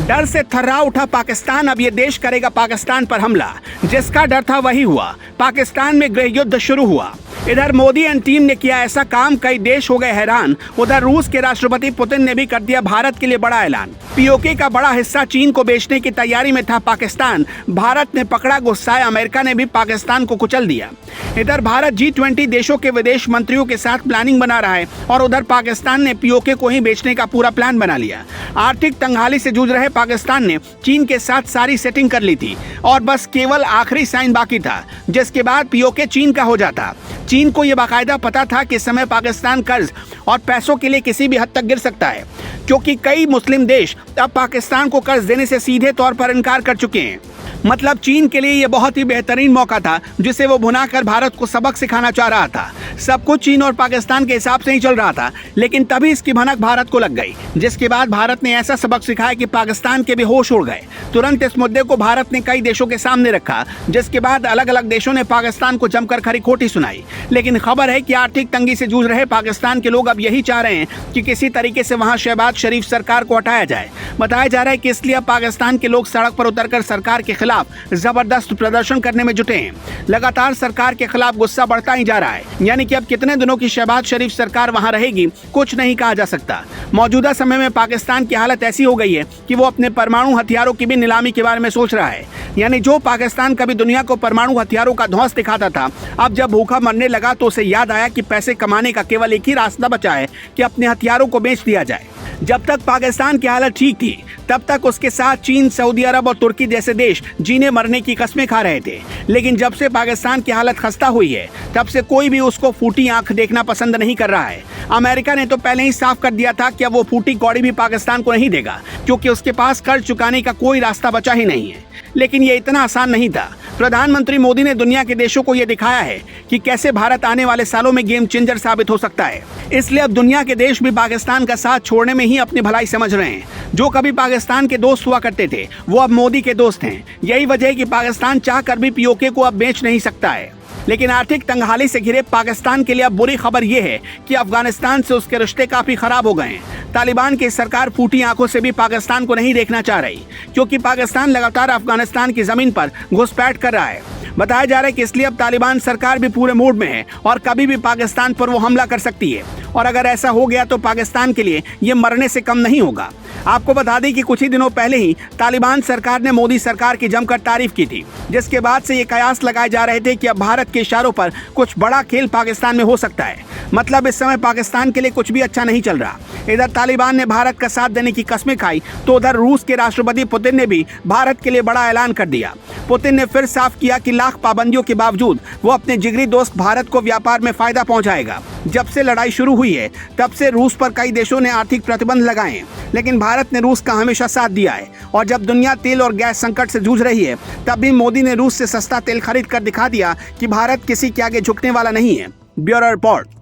डर से थर्रा उठा पाकिस्तान। अब ये देश करेगा पाकिस्तान पर हमला। जिसका डर था वही हुआ। पाकिस्तान में गृह युद्ध शुरू हुआ। इधर मोदी एंड टीम ने किया ऐसा काम, कई देश हो गए हैरान। उधर रूस के राष्ट्रपति पुतिन ने भी कर दिया भारत के लिए बड़ा ऐलान। पीओके का बड़ा हिस्सा चीन को बेचने की तैयारी में था पाकिस्तान। भारत ने पकड़ा गुस्साए अमेरिका ने भी पाकिस्तान को कुचल दिया। इधर भारत G20 देशों के विदेश मंत्रियों के साथ प्लानिंग बना रहा है और उधर पाकिस्तान ने पीओके को ही बेचने का पूरा प्लान बना लिया। आर्थिक तंगहाली से जूझ रहे पाकिस्तान ने चीन के साथ सारी सेटिंग कर ली थी और बस केवल आखिरी साइन बाकी था, जिसके बाद पीओके चीन का हो जाता। चीन को यह बाकायदा पता था कि इस समय पाकिस्तान कर्ज और पैसों के लिए किसी भी हद तक गिर सकता है, क्योंकि कई मुस्लिम देश अब पाकिस्तान को कर्ज देने से सीधे तौर पर इनकार कर चुके हैं। मतलब चीन के लिए यह बहुत ही बेहतरीन मौका था, जिसे वो भुनाकर भारत को सबक सिखाना चाह रहा था। सब कुछ चीन और पाकिस्तान के हिसाब से ही चल रहा था, लेकिन तभी इसकी भनक भारत को लग गई, जिसके बाद भारत ने ऐसा सबक सिखाया कि पाकिस्तान के भी होश उड़ गए। तुरंत इस मुद्दे को भारत ने कई देशों के सामने रखा, जिसके बाद अलग अलग देशों ने पाकिस्तान को जमकर खरी खोटी सुनाई। लेकिन खबर है कि आर्थिक तंगी से जूझ रहे पाकिस्तान के लोग अब यही चाह रहे हैं कि किसी तरीके से वहां शहबाज शरीफ सरकार को हटाया जाए। बताया जा रहा है कि इसलिए अब पाकिस्तान के लोग सड़क पर उतरकर सरकार के खिलाफ जबरदस्त प्रदर्शन करने में जुटे हैं। लगातार सरकार के खिलाफ गुस्सा बढ़ता ही जा रहा है, यानी कि अब कितने दिनों की शहबाज शरीफ सरकार वहां रहेगी कुछ नहीं कहा जा सकता। मौजूदा समय में पाकिस्तान की हालत ऐसी हो गई है कि वो अपने परमाणु हथियारों की भी नीलामी के बारे में सोच रहा है। यानी जो पाकिस्तान कभी दुनिया को परमाणु हथियारों का ध्वंस दिखाता था, अब जब भूखा मरने लगा तो उसे याद आया कि पैसे कमाने का केवल एक ही रास्ता बचा है कि अपने हथियारों को बेच दिया जाए। जब तक पाकिस्तान की हालत ठीक थी, तब तक उसके साथ चीन, सऊदी अरब और तुर्की जैसे देश जीने मरने की कस्में खा रहे थे। लेकिन जब से पाकिस्तान की हालत खस्ता हुई है, तब से कोई भी उसको फूटी आंख देखना पसंद नहीं कर रहा है। अमेरिका ने तो पहले ही साफ कर दिया था कि अब वो फूटी कौड़ी भी पाकिस्तान को नहीं देगा, क्योंकि उसके पास कर्ज चुकाने का कोई रास्ता बचा ही नहीं है। लेकिन ये इतना आसान नहीं था। प्रधानमंत्री मोदी ने दुनिया के देशों को ये दिखाया है कि कैसे भारत आने वाले सालों में गेम चेंजर साबित हो सकता है। इसलिए अब दुनिया के देश भी पाकिस्तान का साथ छोड़ने में ही अपनी भलाई समझ रहे हैं। जो कभी पाकिस्तान के दोस्त हुआ करते थे, वो अब मोदी के दोस्त हैं। यही वजह है कि पाकिस्तान चाहकर भी पीओके को अब बेच नहीं सकता है। लेकिन आर्थिक तंगहाली से घिरे पाकिस्तान के लिए अब बुरी खबर यह है कि अफगानिस्तान से उसके रिश्ते काफी खराब हो गए हैं। तालिबान की सरकार फूटी आंखों से भी पाकिस्तान को नहीं देखना चाह रही, क्योंकि पाकिस्तान लगातार अफगानिस्तान की जमीन पर घुसपैठ कर रहा है। बताया जा रहा है कि इसलिए अब तालिबान सरकार भी पूरे मूड में है और कभी भी पाकिस्तान पर वो हमला कर सकती है। और अगर ऐसा हो गया तो पाकिस्तान के लिए ये मरने से कम नहीं होगा। आपको बता दें कि कुछ ही दिनों पहले ही तालिबान सरकार ने मोदी सरकार की जमकर तारीफ की थी, जिसके बाद से ये कयास लगाए जा रहे थे कि अब भारत के इशारों पर कुछ बड़ा खेल पाकिस्तान में हो सकता है। मतलब इस समय पाकिस्तान के लिए कुछ भी अच्छा नहीं चल रहा। इधर तालिबान ने भारत का साथ देने की कस्में खाई, तो उधर रूस के राष्ट्रपति पुतिन ने भी भारत के लिए बड़ा ऐलान कर दिया। पुतिन ने फिर साफ किया कि लाख पाबंदियों के बावजूद वो अपने जिगरी दोस्त भारत को व्यापार में फायदा पहुंचाएगा। जब से लड़ाई शुरू हुई है, तब से रूस पर कई देशों ने आर्थिक प्रतिबंध लगाए हैं, लेकिन भारत ने रूस का हमेशा साथ दिया है। और जब दुनिया तेल और गैस संकट से जूझ रही है, तब भी मोदी ने रूस से सस्ता तेल खरीद कर दिखा दिया कि भारत किसी के आगे झुकने वाला नहीं है। Bureau report.